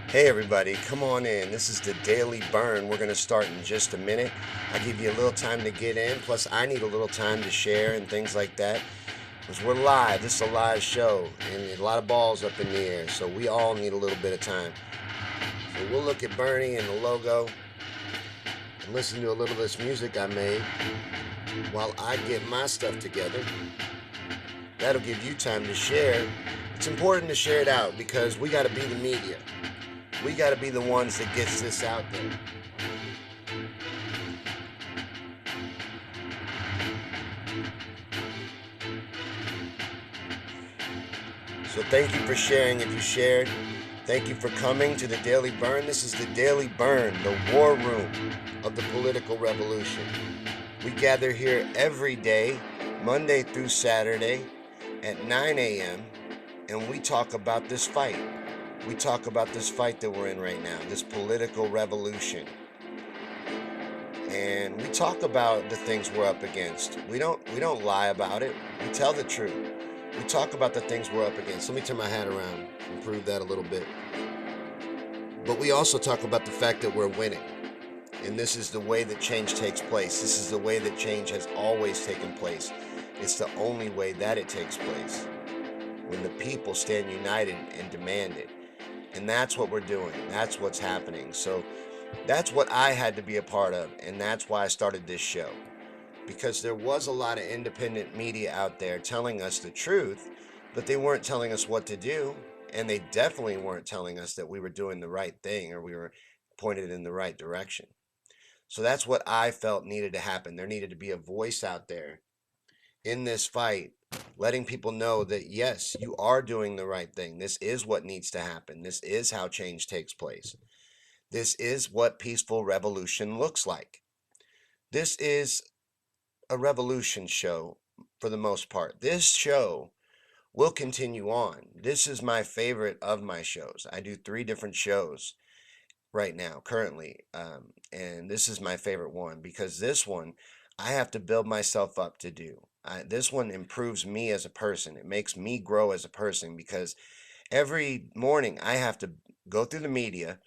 Hey everybody, come on in. This is the Daily Bern. We're going to start in just a minute. I give you a little time to get in, plus I need a little time to share and things like that. Because we're live. This is a live show and a lot of balls up in the air, so we all need a little bit of time. So we'll look at Bernie and the logo and listen to a little of this music I made while I get my stuff together. That'll give you time to share. It's important to share it out because we got to be the media. We got to be the ones that gets this out there. So thank you for sharing if you shared. Thank you for coming to the Daily Bern. This is the Daily Bern, the war room of the political revolution. We gather here every day, Monday through Saturday at 9 a.m., and we talk about this fight. We talk about this fight that we're in right now, this political revolution. And we talk about the things we're up against. We don't lie about it. We tell the truth. We talk about the things we're up against. Let me turn my hat around and prove that a little bit. But we also talk about the fact that we're winning. And this is the way that change takes place. This is the way that change has always taken place. It's the only way that it takes place. When the people stand united and demand it. And that's what we're doing. That's what's happening. So that's what I had to be a part of. And that's why I started this show. Because there was a lot of independent media out there telling us the truth, but they weren't telling us what to do. And they definitely weren't telling us that we were doing the right thing or we were pointed in the right direction. So that's what I felt needed to happen. There needed to be a voice out there in this fight, letting people know that, yes, you are doing the right thing. This is what needs to happen. This is how change takes place. This is what peaceful revolution looks like. This is a revolution show for the most part. This show will continue on. This is my favorite of my shows. I do 3 different shows right now, currently, and this is my favorite one because this one I have to build myself up to do. This one improves me as a person. It makes me grow as a person because every morning I have to go through the media,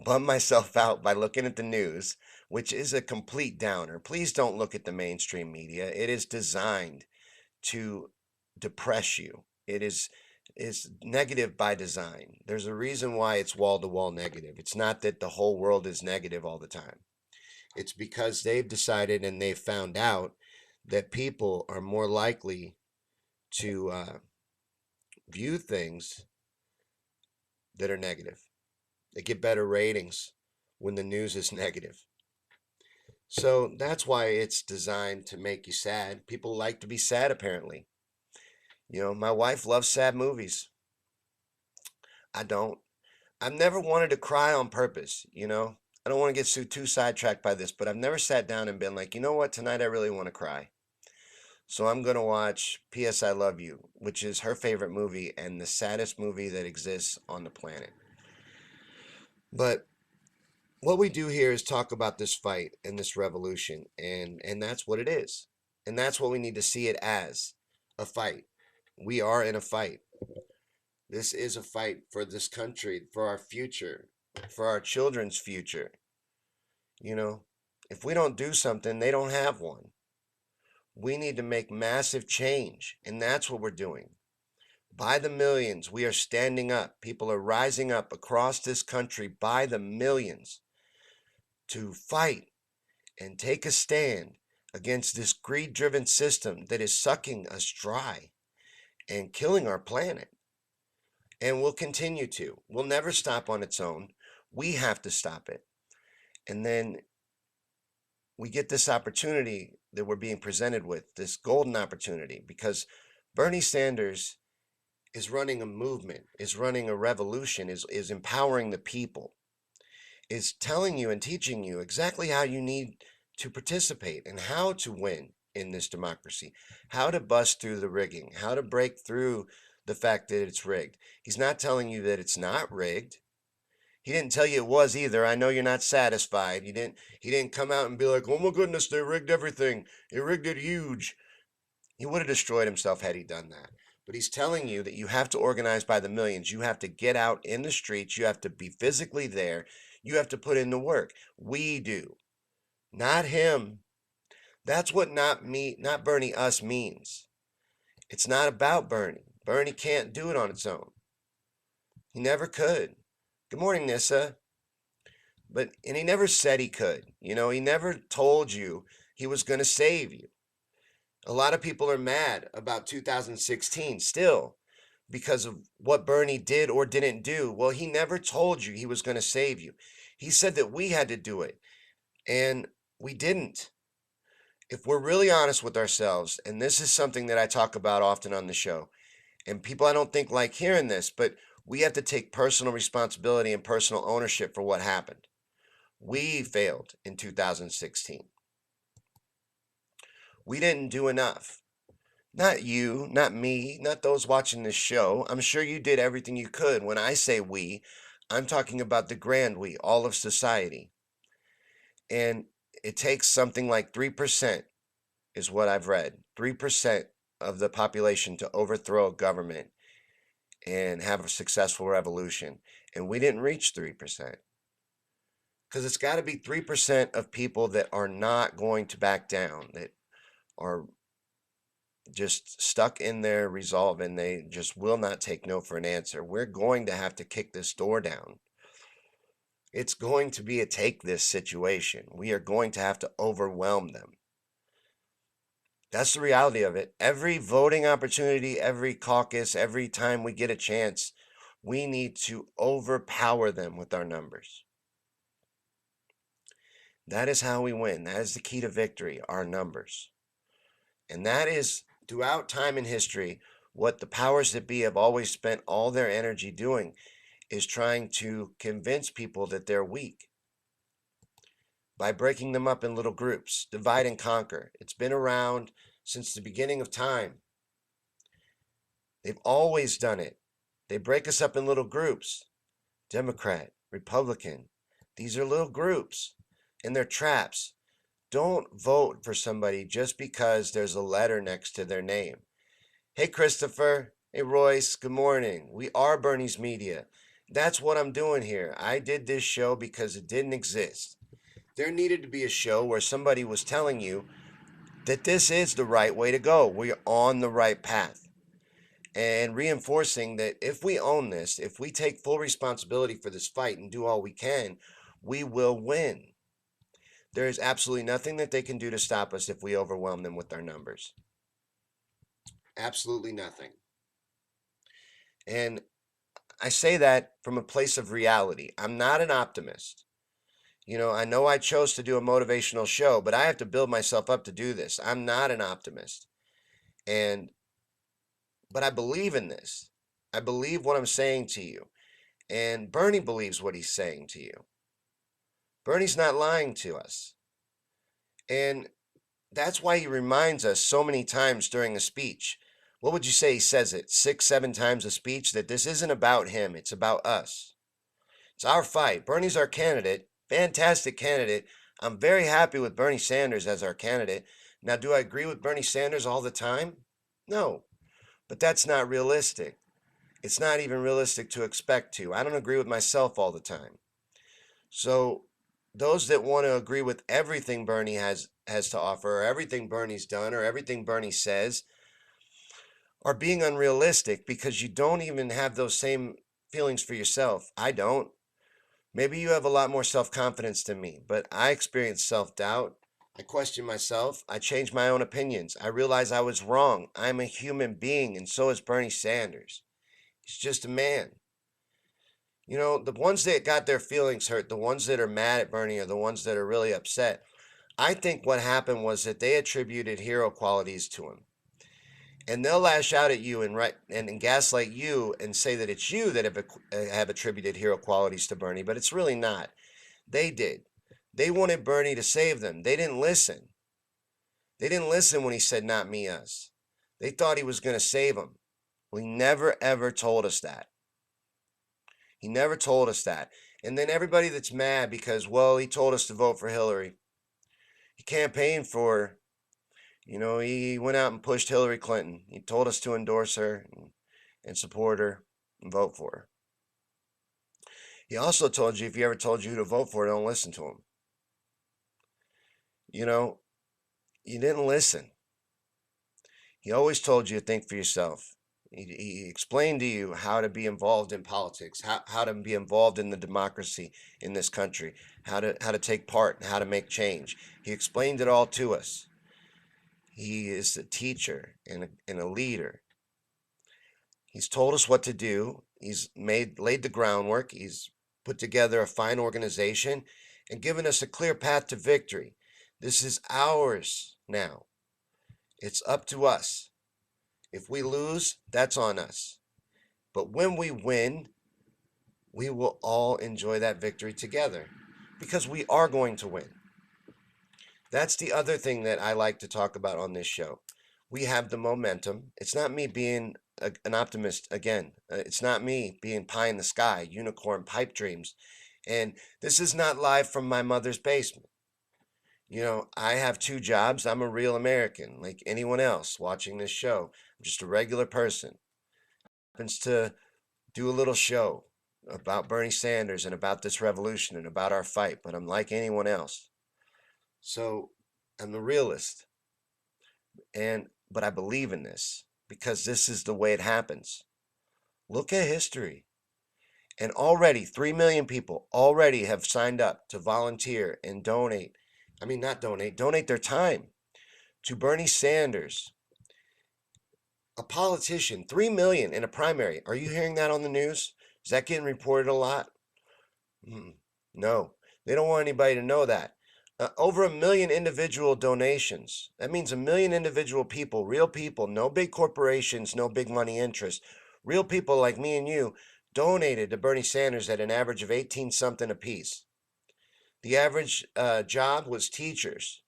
bum myself out by looking at the news, which is a complete downer. Please don't look at the mainstream media. It is designed to depress you. It is negative by design. There's a reason why it's wall to wall negative. It's not that the whole world is negative all the time. It's because they've decided and they've found out that people are more likely to view things that are negative. They get better ratings when the news is negative. So that's why it's designed to make you sad. People like to be sad, apparently. My wife loves sad movies. I don't. I've never wanted to cry on purpose. I don't want to get too sidetracked by this, but I've never sat down and been like, you know what, tonight I really want to cry. So I'm going to watch P.S. I Love You, which is her favorite movie and the saddest movie that exists on the planet. But what we do here is talk about this fight and this revolution, and that's what it is. And that's what we need to see it as, a fight. We are in a fight. This is a fight for this country, for our future, for our children's future. You know, if we don't do something, they don't have one. We need to make massive change, and that's what we're doing. By the millions, we are standing up. People are rising up across this country by the millions to fight and take a stand against this greed driven system that is sucking us dry and killing our planet. And will continue to. Will never stop on its own. We have to stop it. And then we get this opportunity that we're being presented with, this golden opportunity, because Bernie Sanders is running a movement, is running a revolution, is empowering the people, is telling you and teaching you exactly how you need to participate and how to win in this democracy, how to bust through the rigging, how to break through the fact that it's rigged. He's not telling you that it's not rigged. He didn't tell you it was either. I know you're not satisfied. He didn't come out and be like, "Oh my goodness, they rigged everything. They rigged it huge." He would have destroyed himself had he done that. But he's telling you that you have to organize by the millions. You have to get out in the streets. You have to be physically there. You have to put in the work. We do, not him. That's what not me, not Bernie us means. It's not about Bernie. Bernie can't do it on its own. He never could. Good morning, Nissa. And he never said he could. He never told you he was going to save you. A lot of people are mad about 2016 still because of what Bernie did or didn't do. Well, he never told you he was going to save you. He said that we had to do it, and we didn't. If we're really honest with ourselves, and this is something that I talk about often on the show, and people I don't think like hearing this, but we have to take personal responsibility and personal ownership for what happened. We failed in 2016. We didn't do enough. Not you, not me, not those watching this show. I'm sure you did everything you could. When I say we, I'm talking about the grand we, all of society. And it takes something like 3%, is what I've read. 3% of the population to overthrow a government and have a successful revolution. And we didn't reach 3%. Because it's got to be 3% of people that are not going to back down, that are just stuck in their resolve and they just will not take no for an answer. We're going to have to kick this door down. It's going to be a take this situation. We are going to have to overwhelm them. That's the reality of it. Every voting opportunity, every caucus, every time we get a chance, we need to overpower them with our numbers. That is how we win. That is the key to victory, our numbers. And that is, throughout time and history, what the powers that be have always spent all their energy doing, is trying to convince people that they're weak by breaking them up in little groups. Divide and conquer. It's been around since the beginning of time. They've always done it. They break us up in little groups. Democrat, Republican. These are little groups, and they're traps. Don't vote for somebody just because there's a letter next to their name. Hey, Christopher. Hey, Royce. Good morning. We are Bernie's Media. That's what I'm doing here. I did this show because it didn't exist. There needed to be a show where somebody was telling you that this is the right way to go. We're on the right path. And reinforcing that if we own this, if we take full responsibility for this fight and do all we can, we will win. There is absolutely nothing that they can do to stop us if we overwhelm them with our numbers. Absolutely nothing. And I say that from a place of reality. I'm not an optimist. I know I chose to do a motivational show, but I have to build myself up to do this. I'm not an optimist. But I believe in this. I believe what I'm saying to you. And Bernie believes what he's saying to you. Bernie's not lying to us. And that's why he reminds us so many times during a speech. What would you say he says it 6, 7 times a speech? That this isn't about him, it's about us. It's our fight. Bernie's our candidate. Fantastic candidate. I'm very happy with Bernie Sanders as our candidate. Now, do I agree with Bernie Sanders all the time? No, but that's not realistic. It's not even realistic to expect to. I don't agree with myself all the time. So those that want to agree with everything Bernie has to offer, or everything Bernie's done, or everything Bernie says, are being unrealistic because you don't even have those same feelings for yourself. I don't. Maybe you have a lot more self-confidence than me, but I experience self-doubt. I question myself. I change my own opinions. I realize I was wrong. I'm a human being, and so is Bernie Sanders. He's just a man. The ones that got their feelings hurt, the ones that are mad at Bernie, are the ones that are really upset. I think what happened was that they attributed hero qualities to him. And they'll lash out at you and gaslight you and say that it's you that have attributed hero qualities to Bernie, but it's really not. They did. They wanted Bernie to save them. They didn't listen. They didn't listen when he said, "Not me, us." They thought he was going to save them. Well, he never, ever told us that. He never told us that. And then everybody that's mad because, well, he told us to vote for Hillary. He campaigned for He went out and pushed Hillary Clinton. He told us to endorse her and support her and vote for her. He also told you if he ever told you who to vote for, don't listen to him. You know, you didn't listen. He always told you to think for yourself. He explained to you how to be involved in politics, how to be involved in the democracy in this country, how to take part, and how to make change. He explained it all to us. He is a teacher and a leader. He's told us what to do. He's laid the groundwork. He's put together a fine organization and given us a clear path to victory. This is ours now. It's up to us. If we lose, that's on us. But when we win, we will all enjoy that victory together because we are going to win. That's the other thing that I like to talk about on this show. We have the momentum. It's not me being an optimist again. It's not me being pie in the sky, unicorn pipe dreams. And this is not live from my mother's basement. I have two jobs. I'm a real American, like anyone else watching this show. I'm just a regular person. Happens to do a little show about Bernie Sanders and about this revolution and about our fight, but I'm like anyone else. So I'm a realist. But I believe in this because this is the way it happens. Look at history. And already 3 million people already have signed up to volunteer and donate. I mean, not donate their time to Bernie Sanders, a politician. 3 million in a primary. Are you hearing that on the news? Is that getting reported a lot? No, they don't want anybody to know that. Over 1 million individual donations. That means 1 million individual people, real people, no big corporations, no big money interest. Real people like me and you donated to Bernie Sanders at an average of 18 something apiece. The average job was teachers.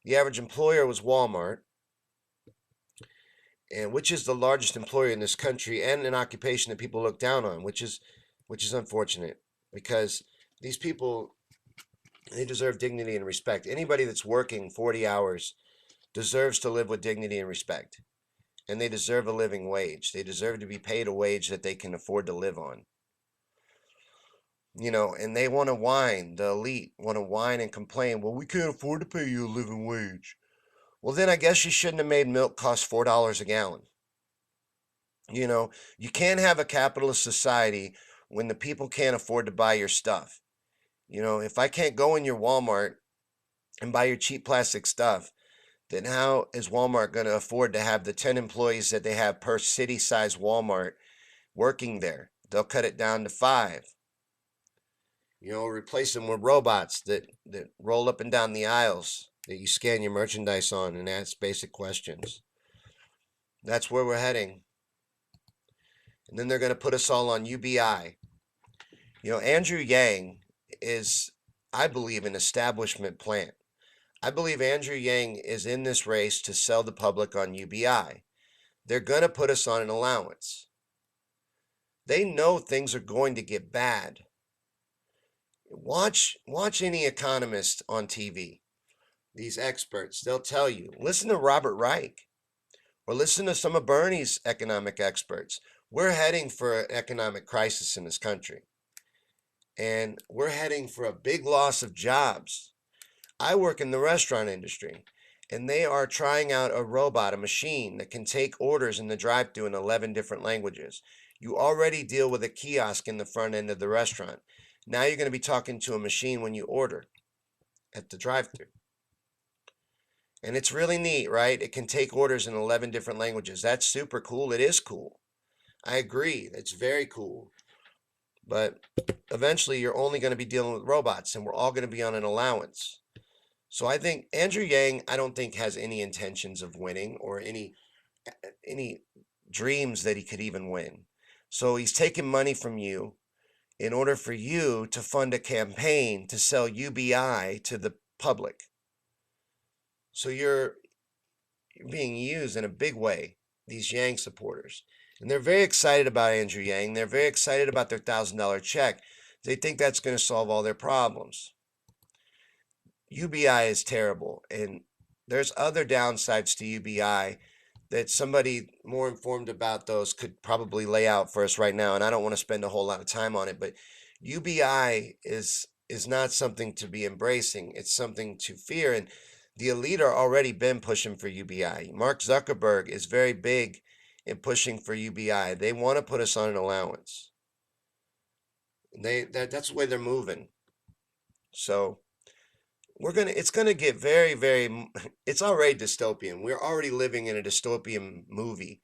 The average employer was Walmart, and which is the largest employer in this country and an occupation that people look down on, which is unfortunate because these people, they deserve dignity and respect. Anybody that's working 40 hours deserves to live with dignity and respect. And they deserve a living wage. They deserve to be paid a wage that they can afford to live on. And they want to whine, the elite want to whine and complain, well, we can't afford to pay you a living wage. Well, then I guess you shouldn't have made milk cost $4 a gallon. You can't have a capitalist society when the people can't afford to buy your stuff. If I can't go in your Walmart and buy your cheap plastic stuff, then how is Walmart going to afford to have the 10 employees that they have per city size Walmart working there? They'll cut it down to 5. Replace them with robots that roll up and down the aisles that you scan your merchandise on and ask basic questions. That's where we're heading. And then they're going to put us all on UBI. Andrew Yang is, I believe, an establishment plant. I believe Andrew Yang is in this race to sell the public on UBI. They're going to put us on an allowance. They know things are going to get bad. Watch any economist on TV. These experts, they'll tell you. Listen to Robert Reich or listen to some of Bernie's economic experts. We're heading for an economic crisis in this country. And we're heading for a big loss of jobs. I work in the restaurant industry, and they are trying out a robot, a machine that can take orders in the drive-thru in 11 different languages. You already deal with a kiosk in the front end of the restaurant. Now you're going to be talking to a machine when you order at the drive-thru. And it's really neat, right? It can take orders in 11 different languages. That's super cool. It is cool. I agree. It's very cool. But eventually you're only going to be dealing with robots, and we're all going to be on an allowance. So I think Andrew Yang, I don't think has any intentions of winning or any dreams that he could even win. So he's taking money from you in order for you to fund a campaign to sell UBI to the public. So you're being used in a big way, these Yang supporters. And they're very excited about Andrew Yang. They're very excited about their $1,000 check. They think that's going to solve all their problems. UBI is terrible, and There's other downsides to UBI that somebody more informed about those could probably lay out for us right now, and I don't want to spend a whole lot of time on it, but UBI is not something to be embracing. It's something to fear, and the elite are already been pushing for UBI. Mark Zuckerberg is very big in pushing for UBI. They want to put us on an allowance. That's the way they're moving. So it's gonna get very it's already dystopian. We're already living in a dystopian movie.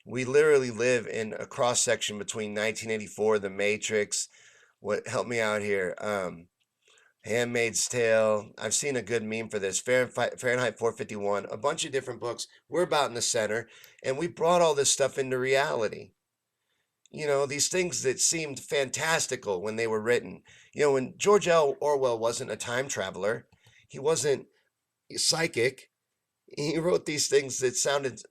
We literally live in a cross section between 1984, The Matrix. What help me out here? Handmaid's Tale. I've seen a good meme for this. Fahrenheit 451. A bunch of different books. We're about in the center, and we brought all this stuff into reality. These things that seemed fantastical when they were written. When George L. Orwell wasn't a time traveler, he wasn't psychic. He wrote these things that sounded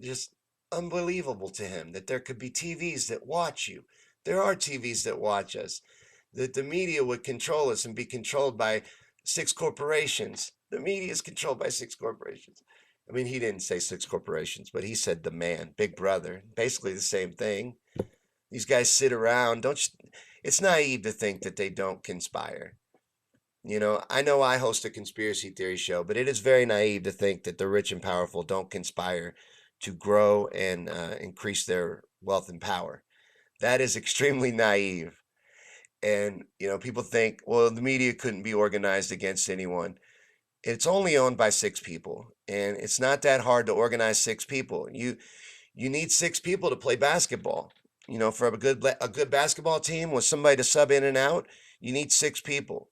just unbelievable to him, that there could be TVs that watch you. There are TVs that watch us. That the media would control us and be controlled by six corporations. The media is controlled by six corporations. I mean, he didn't say six corporations, but he said the man, Big Brother, basically the same thing. These guys sit around. Don't you, it's naive to think that they don't conspire. I know I host a conspiracy theory show, but it is very naive to think that the rich and powerful don't conspire to grow and increase their wealth and power. That is extremely naive. And, people think, well, the media couldn't be organized against anyone. It's only owned by six people, and it's not that hard to organize six people. You need six people to play basketball. For a good basketball team with somebody to sub in and out, you need six people.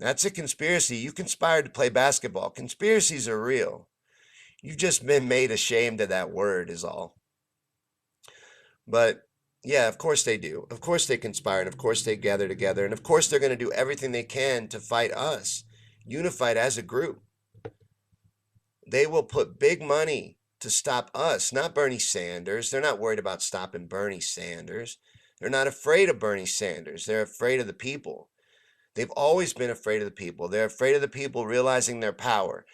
That's a conspiracy. You conspired to play basketball. Conspiracies are real. You've just been made ashamed of that word, is all. But yeah, of course they do. Of course they conspire, and of course they gather together, and of course they're going to do everything they can to fight us, unified as a group. They will put big money to stop us, not Bernie Sanders. They're not worried about stopping Bernie Sanders. They're not afraid of Bernie Sanders. They're afraid of the people. They've always been afraid of the people. They're afraid of the people realizing their power.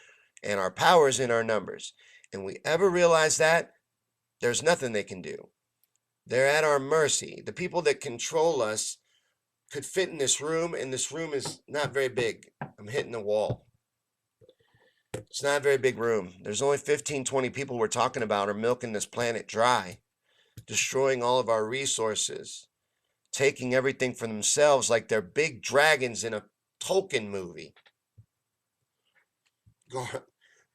And our power is in our numbers. And we ever realize that, there's nothing they can do. They're at our mercy. The people that control us could fit in this room, and this room is not very big. I'm hitting the wall. It's not a very big room. There's only 15, 20 people we're talking about are milking this planet dry, destroying all of our resources, taking everything for themselves like they're big dragons in a Tolkien movie,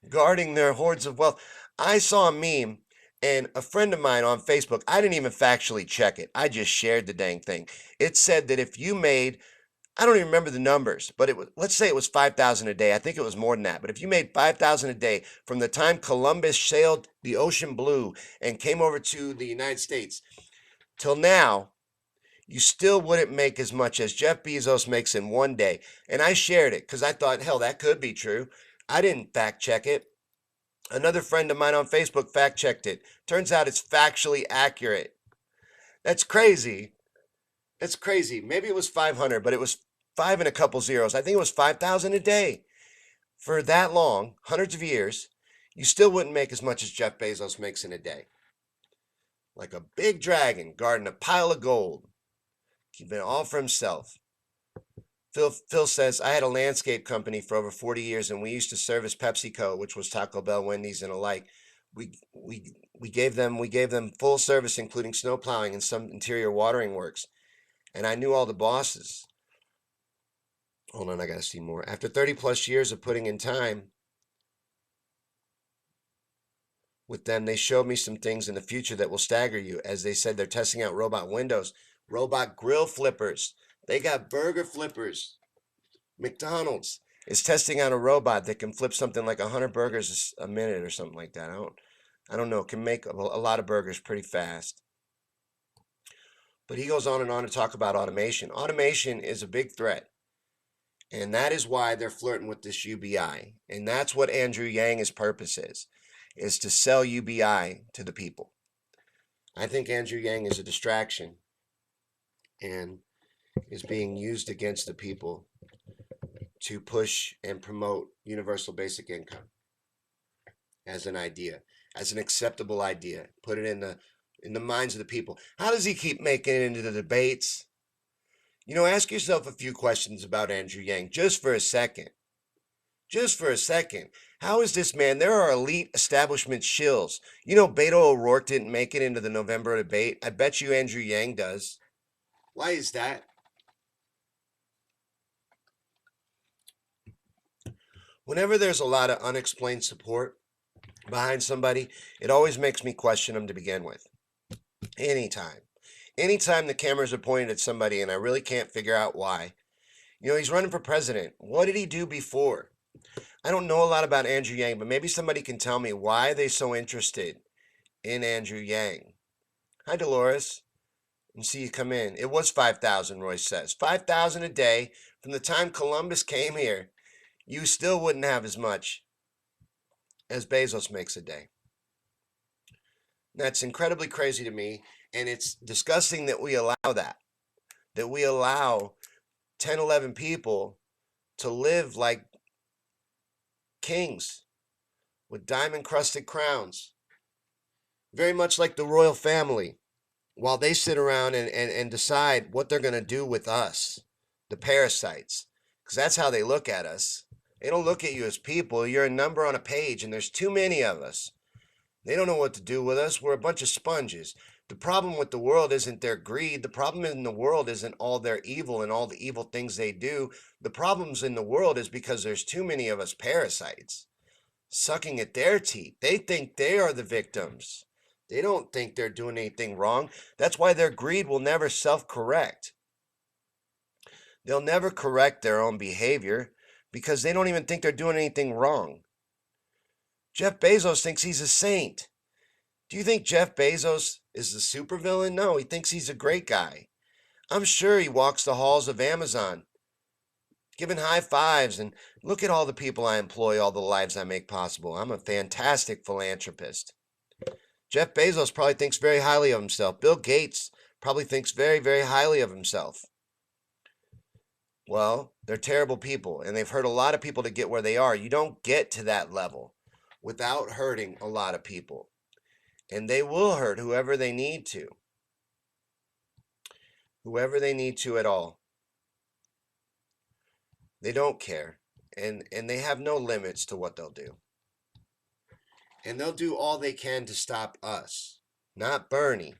guarding their hordes of wealth. I saw a meme, and a friend of mine on Facebook, I didn't even factually check it. I just shared the dang thing. It said that if you made, I don't even remember the numbers, but let's say it was 5,000 a day. I think it was more than that. But if you made 5,000 a day from the time Columbus sailed the ocean blue and came over to the United States till now, you still wouldn't make as much as Jeff Bezos makes in one day. And I shared it because I thought, hell, that could be true. I didn't fact check it. Another friend of mine on Facebook fact checked it. Turns out it's factually accurate. That's crazy. That's crazy. Maybe it was 500, but it was five and a couple zeros. I think it was 5,000 a day. For that long, hundreds of years, you still wouldn't make as much as Jeff Bezos makes in a day. Like a big dragon guarding a pile of gold, keeping it all for himself. Phil says, I had a landscape company for over 40 years, and we used to service PepsiCo, which was Taco Bell, Wendy's, and alike. We gave them full service, including snow plowing and some interior watering works. And I knew all the bosses. Hold on, I gotta see more. After 30 plus years of putting in time with them, they showed me some things in the future that will stagger you. As they said, they're testing out robot windows, robot grill flippers. They got burger flippers. McDonald's is testing out a robot that can flip something like 100 burgers a minute or something like that. I don't know. It can make a lot of burgers pretty fast. But he goes on and on to talk about automation. Automation is a big threat. And that is why they're flirting with this UBI. And that's what Andrew Yang's purpose is to sell UBI to the people. I think Andrew Yang is a distraction and is being used against the people to push and promote universal basic income as an idea, as an acceptable idea. Put it in the minds of the people. How does he keep making it into the debates? Ask yourself a few questions about Andrew Yang just for a second. Just for a second. How is this man? There are elite establishment shills. Beto O'Rourke didn't make it into the November debate. I bet you Andrew Yang does. Why is that? Whenever there's a lot of unexplained support behind somebody, it always makes me question them to begin with. Anytime. Anytime the cameras are pointed at somebody and I really can't figure out why. He's running for president. What did he do before? I don't know a lot about Andrew Yang, but maybe somebody can tell me why are they so interested in Andrew Yang. Hi, Dolores. And see you come in. It was 5,000, Royce says. 5,000 a day. From the time Columbus came here, you still wouldn't have as much as Bezos makes a day. That's incredibly crazy to me, and it's disgusting that we allow that we allow 10, 11 people to live like kings with diamond-crusted crowns, very much like the royal family, while they sit around and decide what they're going to do with us, the parasites, because that's how they look at us. They don't look at you as people. You're a number on a page, and there's too many of us. They don't know what to do with us. We're a bunch of sponges. The problem with the world isn't their greed. The problem in the world isn't all their evil and all the evil things they do. The problems in the world is because there's too many of us parasites sucking at their teeth. They think they are the victims. They don't think they're doing anything wrong. That's why their greed will never self-correct. They'll never correct their own behavior because they don't even think they're doing anything wrong. Jeff Bezos thinks he's a saint. Do you think Jeff Bezos is the supervillain? No, he thinks he's a great guy. I'm sure he walks the halls of Amazon, giving high fives, and look at all the people I employ, all the lives I make possible. I'm a fantastic philanthropist. Jeff Bezos probably thinks very highly of himself. Bill Gates probably thinks very, very highly of himself. Well, they're terrible people, and they've hurt a lot of people to get where they are. You don't get to that level without hurting a lot of people. And they will hurt whoever they need to. Whoever they need to at all. They don't care. And they have no limits to what they'll do. And they'll do all they can to stop us. Not Bernie.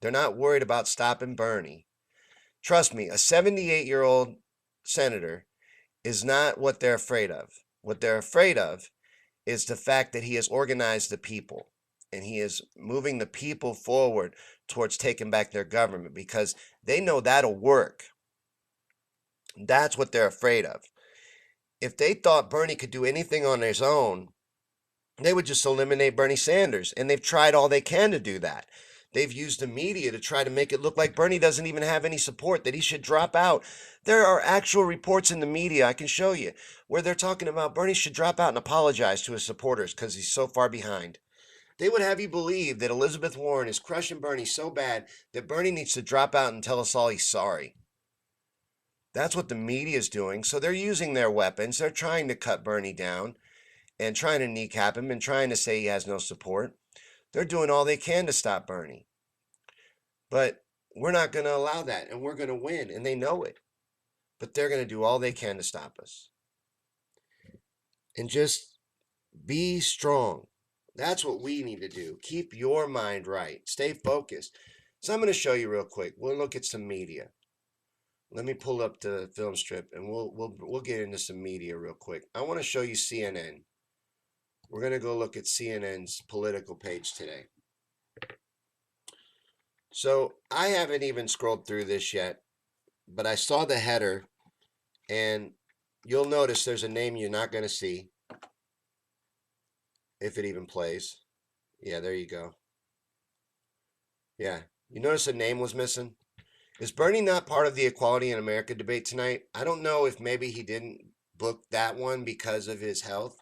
They're not worried about stopping Bernie. Trust me, a 78-year-old senator is not what they're afraid of. What they're afraid of is the fact that he has organized the people. And he is moving the people forward towards taking back their government because they know that'll work. That's what they're afraid of. If they thought Bernie could do anything on his own, they would just eliminate Bernie Sanders. And they've tried all they can to do that. They've used the media to try to make it look like Bernie doesn't even have any support, that he should drop out. There are actual reports in the media, I can show you, where they're talking about Bernie should drop out and apologize to his supporters because he's so far behind. They would have you believe that Elizabeth Warren is crushing Bernie so bad that Bernie needs to drop out and tell us all he's sorry. That's what the media is doing. So they're using their weapons. They're trying to cut Bernie down and trying to kneecap him and trying to say he has no support. They're doing all they can to stop Bernie. But we're not going to allow that, and we're going to win, and they know it. But they're going to do all they can to stop us. And just be strong. That's what we need to do. Keep your mind right. Stay focused. So I'm going to show you real quick. We'll look at some media. Let me pull up the film strip, and we'll get into some media real quick. I want to show you CNN. We're going to go look at CNN's political page today. So I haven't even scrolled through this yet, but I saw the header, and you'll notice there's a name you're not going to see if it even plays. Yeah, there you go. Yeah, you notice a name was missing? Is Bernie not part of the Equality in America debate tonight? I don't know if maybe he didn't book that one because of his health.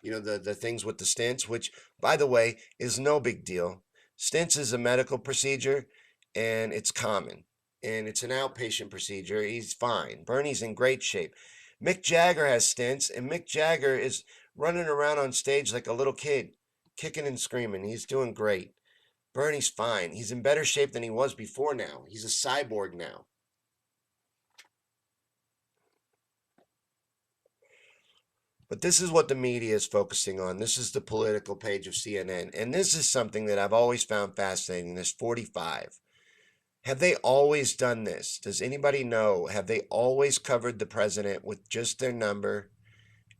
The things with the stents, which, by the way, is no big deal. Stents is a medical procedure, and it's common. And it's an outpatient procedure. He's fine. Bernie's in great shape. Mick Jagger has stints, and Mick Jagger is running around on stage like a little kid, kicking and screaming. He's doing great. Bernie's fine. He's in better shape than he was before now. He's a cyborg now. But this is what the media is focusing on. This is the political page of CNN. And this is something that I've always found fascinating, this 45. Have they always done this? Does anybody know? Have they always covered the president with just their number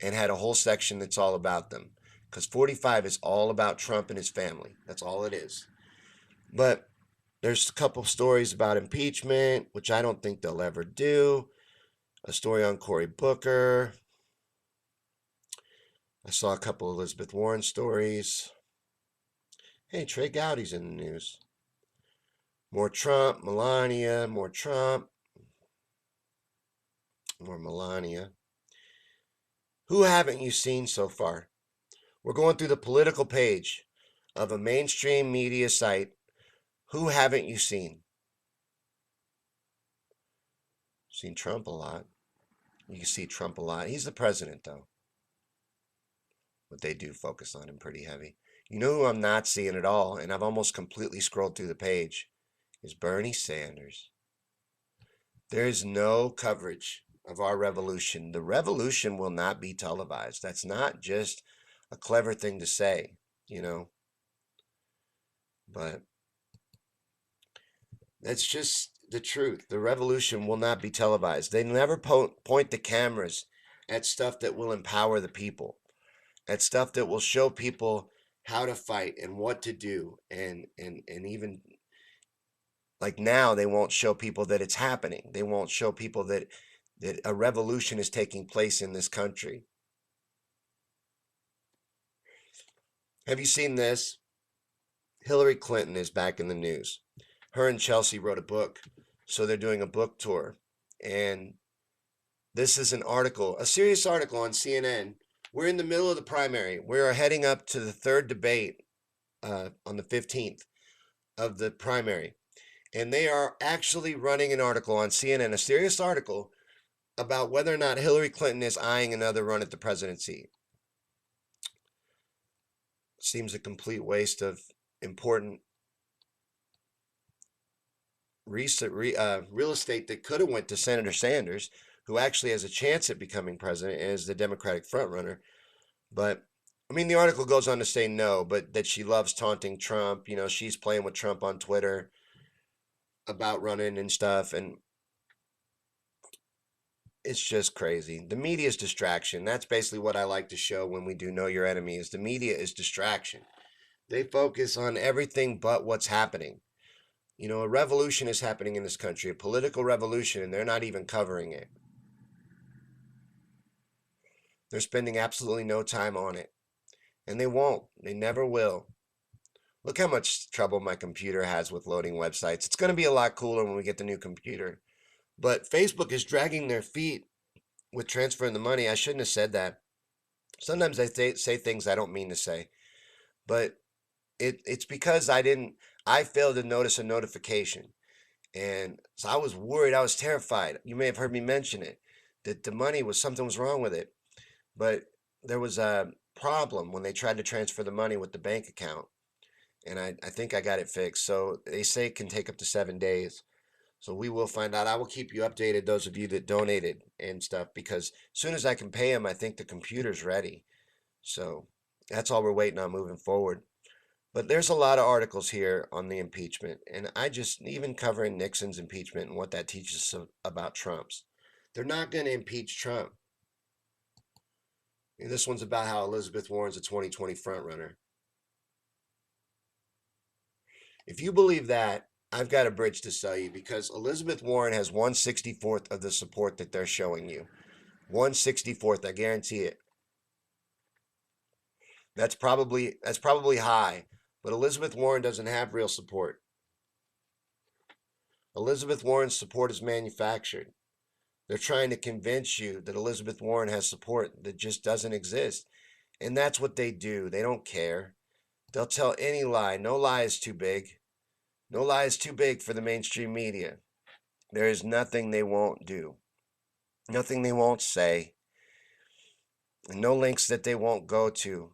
and had a whole section that's all about them? Because 45 is all about Trump and his family. That's all it is. But there's a couple stories about impeachment, which I don't think they'll ever do. A story on Cory Booker. I saw a couple Elizabeth Warren stories. Hey, Trey Gowdy's in the news. More Trump, Melania, more Trump, more Melania. Who haven't you seen so far? We're going through the political page of a mainstream media site. Who haven't you seen? Seen Trump a lot. You can see Trump a lot. He's the president, though. But they do focus on him pretty heavy. You know who I'm not seeing at all, and I've almost completely scrolled through the page, is Bernie Sanders. There is no coverage of our revolution. The revolution will not be televised. That's not just a clever thing to say, you know, but that's just the truth. The revolution will not be televised. They never point the cameras at stuff that will empower the people, at stuff that will show people how to fight and what to do, and even like now they won't show people that it's happening. They won't show people that a revolution is taking place in this country. Have you seen this? Hillary Clinton is back in the news. Her and Chelsea wrote a book, so they're doing a book tour. And this is an article, a serious article on CNN. We're in the middle of the primary. We are heading up to the third debate on the 15th of the primary. And they are actually running an article on CNN, a serious article about whether or not Hillary Clinton is eyeing another run at the presidency. Seems a complete waste of important real estate that could have went to Senator Sanders, who actually has a chance at becoming president and is the Democratic frontrunner. But I mean, the article goes on to say no, but that she loves taunting Trump. You know, she's playing with Trump on Twitter about running and stuff, and it's just crazy. The media is distraction. That's basically what I like to show when we do Know Your Enemy is the media is distraction. They focus on everything but what's happening. You know, a revolution is happening in this country, a political revolution, and they're not even covering it. They're spending absolutely no time on it. And they won't. They never will. Look how much trouble my computer has with loading websites. It's going to be a lot cooler when we get the new computer. But Facebook is dragging their feet with transferring the money. I shouldn't have said that. Sometimes I say things I don't mean to say. But it's because I failed to notice a notification. And so I was worried. I was terrified. You may have heard me mention it, that the money was something was wrong with it. But there was a problem when they tried to transfer the money with the bank account. And I think I got it fixed. So they say it can take up to 7 days. So we will find out. I will keep you updated, those of you that donated and stuff, because as soon as I can pay them, I think the computer's ready. So that's all we're waiting on moving forward. But there's a lot of articles here on the impeachment, and I just, even covering Nixon's impeachment and what that teaches us about Trump's. They're not going to impeach Trump. And this one's about how Elizabeth Warren's a 2020 frontrunner. If you believe that, I've got a bridge to sell you because Elizabeth Warren has 1/64th of the support that they're showing you. 1/64th, I guarantee it. That's probably high, but Elizabeth Warren doesn't have real support. Elizabeth Warren's support is manufactured. They're trying to convince you that Elizabeth Warren has support that just doesn't exist. And that's what they do. They don't care. They'll tell any lie. No lie is too big. No lie is too big for the mainstream media. There is nothing they won't do. nothing they won't say, and no links that they won't go to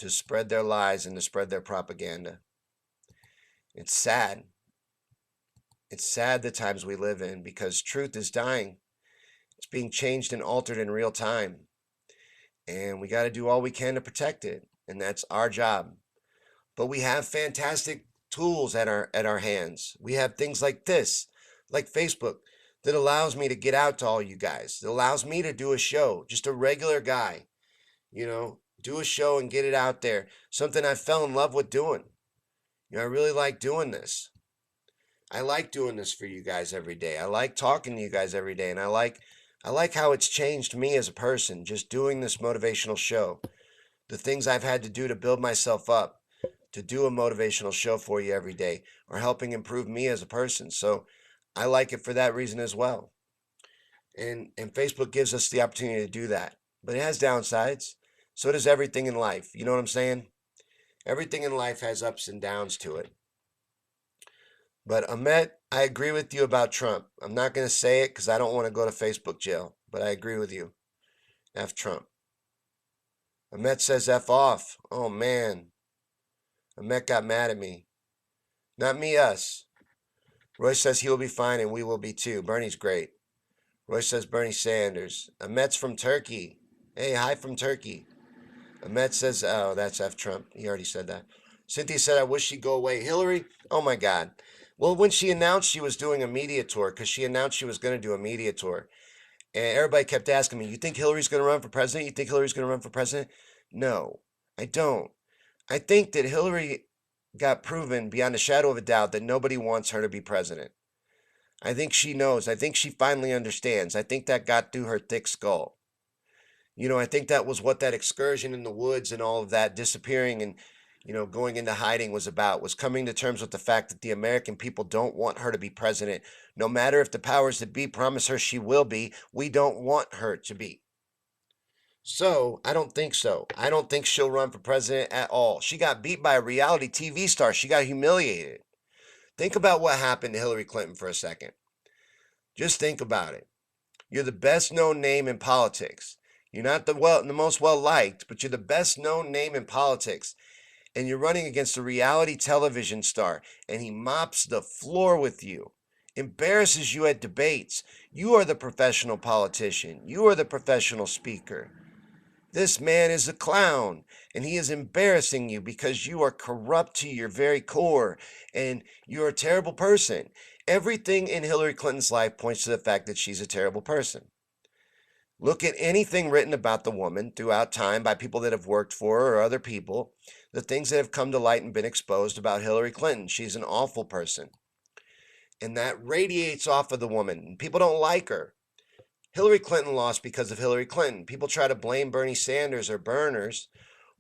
spread their lies and to spread their propaganda. It's sad. It's sad the times we live in because truth is dying. It's being changed and altered in real time. And we got to do all we can to protect it. And that's our job. But we have fantastic tools at our hands. We have things like this, like Facebook, that allows me to get out to all you guys. That allows me to do a show, just a regular guy, do a show and get it out there. Something I fell in love with doing. I really like doing this. I like doing this for you guys every day. I like talking to you guys every day, and I like how it's changed me as a person just doing this motivational show. The things I've had to do to build myself up, to do a motivational show for you every day, are helping improve me as a person. So I like it for that reason as well. And Facebook gives us the opportunity to do that. But it has downsides. So does everything in life. You know what I'm saying? Everything in life has ups and downs to it. But Ahmet, I agree with you about Trump. I'm not going to say it because I don't want to go to Facebook jail. But I agree with you. F Trump. Ahmet says F off. Oh man. Ahmet got mad at me. Not me, us. Roy says he will be fine and we will be too. Bernie's great. Roy says Bernie Sanders. Ahmet's from Turkey. Hey, hi from Turkey. Ahmet says, oh, that's F Trump. He already said that. Cynthia said, I wish she'd go away. Hillary? Oh my God. Well, when she announced she was doing a media tour, because she announced she was going to do a media tour, and everybody kept asking me, you think Hillary's going to run for president? You think Hillary's going to run for president? No, I don't. I think that Hillary got proven beyond a shadow of a doubt that nobody wants her to be president. I think she knows. I think she finally understands. I think that got through her thick skull. I think that was what that excursion in the woods and all of that disappearing and, going into hiding was about, was coming to terms with the fact that the American people don't want her to be president. No matter if the powers that be promise her she will be, we don't want her to be. So, I don't think so. I don't think she'll run for president at all. She got beat by a reality TV star. She got humiliated. Think about what happened to Hillary Clinton for a second. Just think about it. You're the best known name in politics. You're not the most well liked, but you're the best known name in politics. And you're running against a reality television star, and he mops the floor with you, embarrasses you at debates. You are the professional politician. You are the professional speaker. This man is a clown, and he is embarrassing you because you are corrupt to your very core, and you're a terrible person. Everything in Hillary Clinton's life points to the fact that she's a terrible person. Look at anything written about the woman throughout time by people that have worked for her or other people, the things that have come to light and been exposed about Hillary Clinton. She's an awful person. And that radiates off of the woman. People don't like her. Hillary Clinton lost because of Hillary Clinton. People try to blame Bernie Sanders or Berners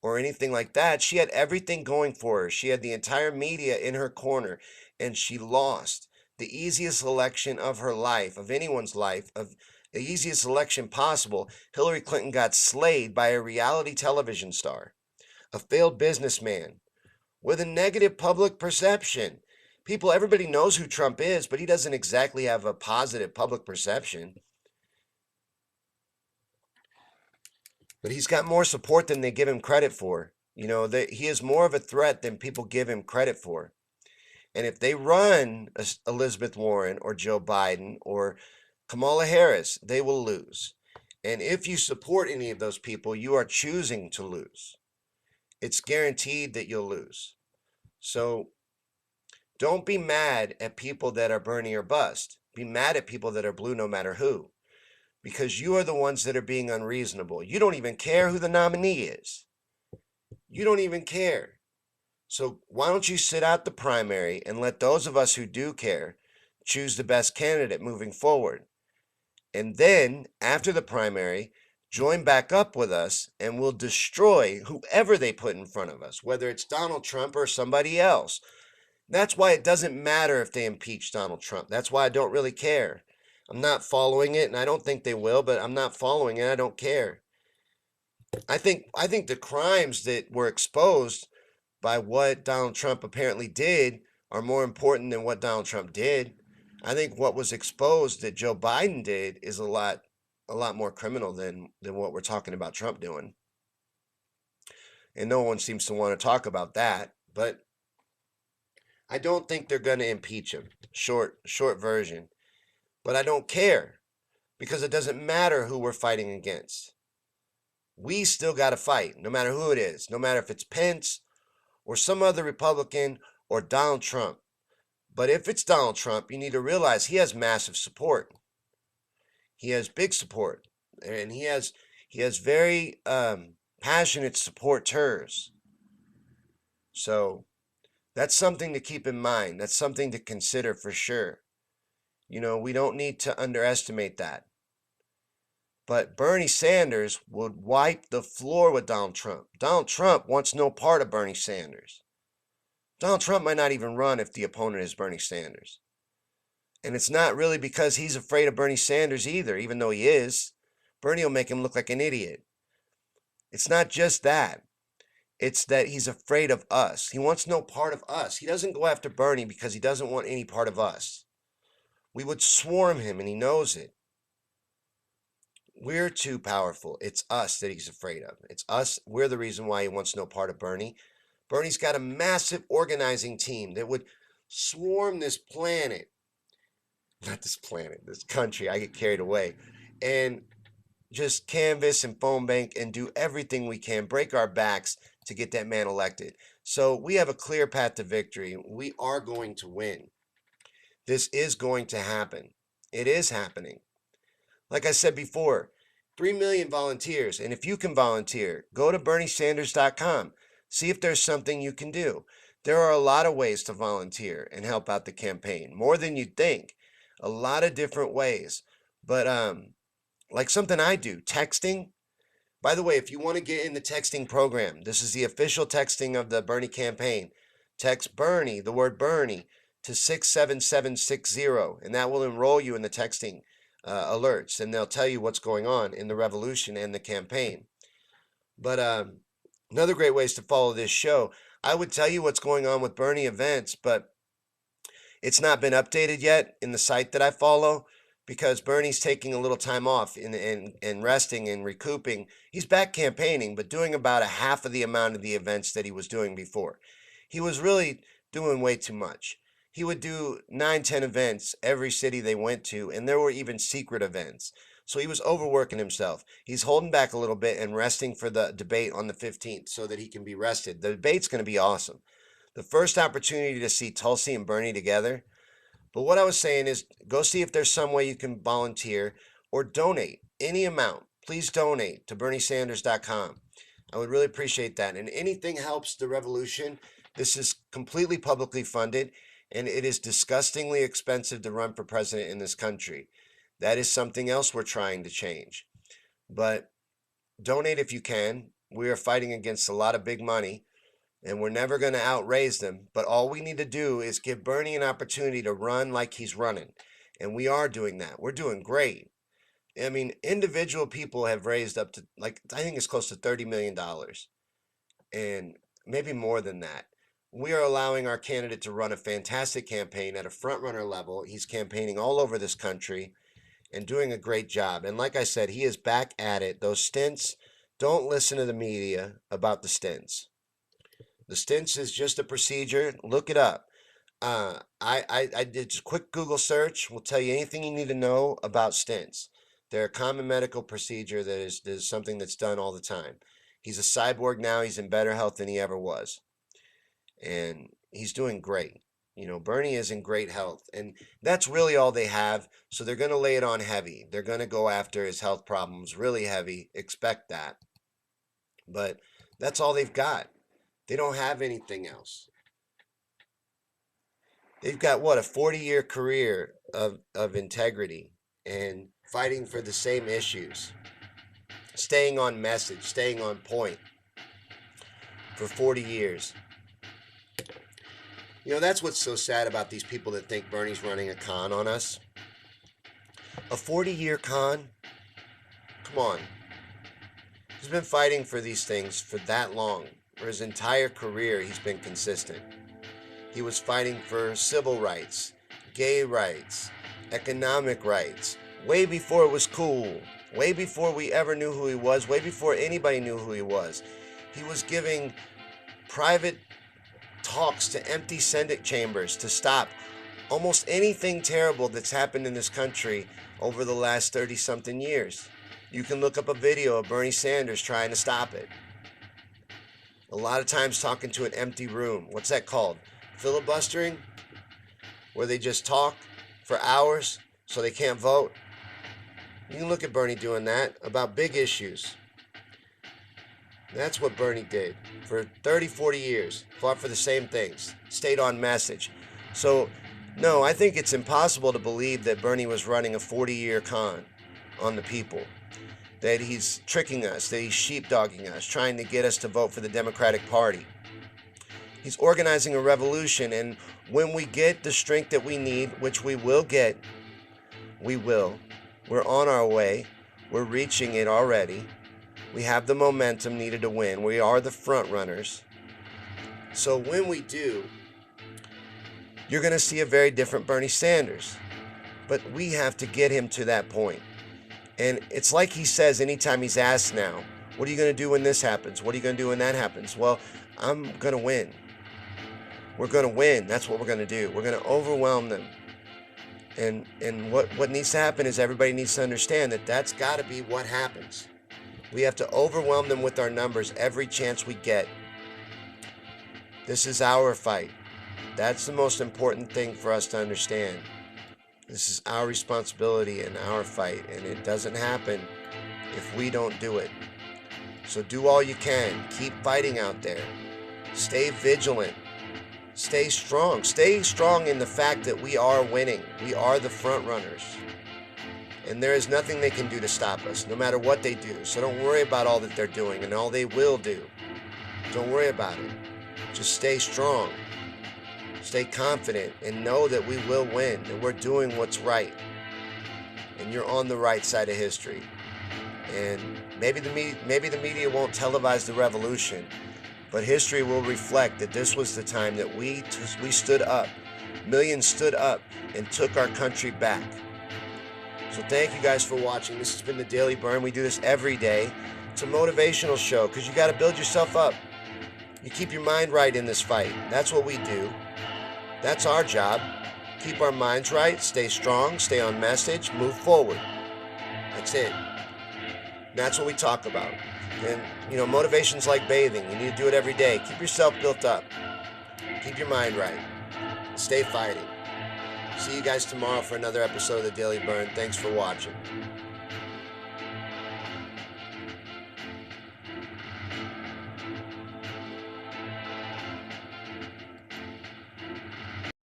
or anything like that. She had everything going for her. She had the entire media in her corner, and she lost the easiest election of her life, of anyone's life, of the easiest election possible. Hillary Clinton got slayed by a reality television star, a failed businessman with a negative public perception. Everybody knows who Trump is, but he doesn't exactly have a positive public perception. But he's got more support than they give him credit for. He is more of a threat than people give him credit for. And if they run Elizabeth Warren or Joe Biden or Kamala Harris, they will lose. And if you support any of those people, you are choosing to lose. It's guaranteed that you'll lose. So don't be mad at people that are Bernie or bust. Be mad at people that are blue no matter who. Because you are the ones that are being unreasonable. You don't even care who the nominee is. You don't even care. So why don't you sit out the primary and let those of us who do care choose the best candidate moving forward? And then, after the primary, join back up with us and we'll destroy whoever they put in front of us, whether it's Donald Trump or somebody else. That's why it doesn't matter if they impeach Donald Trump. That's why I don't really care. I'm not following it, and I don't think they will, but I'm not following it. I don't care. I think the crimes that were exposed by what Donald Trump apparently did are more important than what Donald Trump did. I think what was exposed that Joe Biden did is a lot a lot more criminal than what we're talking about Trump doing. And no one seems to want to talk about that. But I don't think they're going to impeach him. Short version. But I don't care because it doesn't matter who we're fighting against. We still got to fight, no matter who it is, no matter if it's Pence or some other Republican or Donald Trump. But if it's Donald Trump, you need to realize he has massive support. He has big support, and he has very passionate supporters. So that's something to keep in mind. That's something to consider for sure. You know, we don't need to underestimate that. But Bernie Sanders would wipe the floor with Donald Trump. Donald Trump wants no part of Bernie Sanders. Donald Trump might not even run if the opponent is Bernie Sanders. And it's not really because he's afraid of Bernie Sanders either, even though he is. Bernie will make him look like an idiot. It's not just that. It's that he's afraid of us. He wants no part of us. He doesn't go after Bernie because he doesn't want any part of us. We would swarm him, and he knows it. We're too powerful. It's us that he's afraid of. It's us. We're the reason why he wants no part of Bernie. Bernie's got a massive organizing team that would swarm this planet. Not this planet, this country. I get carried away. And just canvass and phone bank and do everything we can, break our backs to get that man elected. So we have a clear path to victory. We are going to win. This is going to happen. It is happening. Like I said before, 3 million volunteers. And if you can volunteer, go to BernieSanders.com. See if there's something you can do. There are a lot of ways to volunteer and help out the campaign, more than you'd think. A lot of different ways. But like something I do, texting. By the way, if you want to get in the texting program, this is the official texting of the Bernie campaign. Text Bernie, the word Bernie, to 67760, and that will enroll you in the texting alerts, and they'll tell you what's going on in the revolution and the campaign. But another great way is to follow this show. I would tell you what's going on with Bernie events, but it's not been updated yet in the site that I follow because Bernie's taking a little time off and resting and recouping. He's back campaigning, but doing about a half of the amount of the events that he was doing before. He was really doing way too much. He would do 9-10 events every city they went to, and there were even secret events. So he was overworking himself. He's holding back a little bit and resting for the debate on the 15th so that he can be rested. The debate's going to be awesome. The first opportunity to see Tulsi and Bernie together. But what I was saying is go see if there's some way you can volunteer or donate any amount. Please donate to BernieSanders.com. I would really appreciate that. And anything helps the revolution. This is completely publicly funded, and it is disgustingly expensive to run for president in this country. That is something else we're trying to change. But donate if you can. We are fighting against a lot of big money, and we're never going to outraise them. But all we need to do is give Bernie an opportunity to run like he's running. And we are doing that. We're doing great. I mean, individual people have raised up to, like, I think it's close to $30 million. And maybe more than that. We are allowing our candidate to run a fantastic campaign at a front runner level. He's campaigning all over this country and doing a great job. And like I said, he is back at it. Those stints, don't listen to the media about the stints. The stints is just a procedure. Look it up. I did just a quick Google search. Will tell you anything you need to know about stints. They're a common medical procedure that is something that's done all the time. He's a cyborg now. He's in better health than he ever was. And he's doing great. You know, Bernie is in great health. And that's really all they have. So they're going to lay it on heavy. They're going to go after his health problems really heavy. Expect that. But that's all they've got. They don't have anything else. They've got what, a 40-year career of integrity and fighting for the same issues, staying on message, staying on point for 40 years. You know, that's what's so sad about these people that think Bernie's running a con on us. A 40-year con? Come on. He's been fighting for these things for that long. For his entire career, he's been consistent. He was fighting for civil rights, gay rights, economic rights, way before it was cool. Way before we ever knew who he was, way before anybody knew who he was. He was giving private talks to empty Senate chambers to stop almost anything terrible that's happened in this country over the last 30-something years. You can look up a video of Bernie Sanders trying to stop it. A lot of times talking to an empty room. What's that called? Filibustering? Where they just talk for hours so they can't vote. You can look at Bernie doing that about big issues. That's what Bernie did for 30, 40 years. Fought for the same things. Stayed on message. So, no, I think it's impossible to believe that Bernie was running a 40-year con on the people. That he's tricking us, that he's sheepdogging us, trying to get us to vote for the Democratic Party. He's organizing a revolution, and when we get the strength that we need, which we will get, we will. We're on our way. We're reaching it already. We have the momentum needed to win. We are the front runners. So when we do, you're going to see a very different Bernie Sanders. But we have to get him to that point. And it's like he says anytime he's asked now, what are you going to do when this happens? What are you going to do when that happens? Well, I'm going to win. We're going to win. That's what we're going to do. We're going to overwhelm them. And what needs to happen is everybody needs to understand that that's got to be what happens. We have to overwhelm them with our numbers every chance we get. This is our fight. That's the most important thing for us to understand. This is our responsibility and our fight, and it doesn't happen if we don't do it. So do all you can. Keep fighting out there. Stay vigilant. Stay strong. Stay strong in the fact that we are winning. We are the front runners. And there is nothing they can do to stop us, no matter what they do. So don't worry about all that they're doing and all they will do. Don't worry about it. Just stay strong. Stay confident and know that we will win, that we're doing what's right. And you're on the right side of history. And maybe the media won't televise the revolution, but history will reflect that this was the time that we stood up. Millions stood up and took our country back. So thank you guys for watching. This has been the Daily Bern. We do this every day. It's a motivational show because you got to build yourself up. You keep your mind right in this fight. That's what we do. That's our job. Keep our minds right, stay strong, stay on message, move forward. That's it. That's what we talk about. And, motivation's like bathing. You need to do it every day. Keep yourself built up. Keep your mind right. Stay fighting. See you guys tomorrow for another episode of the Daily Bern. Thanks for watching.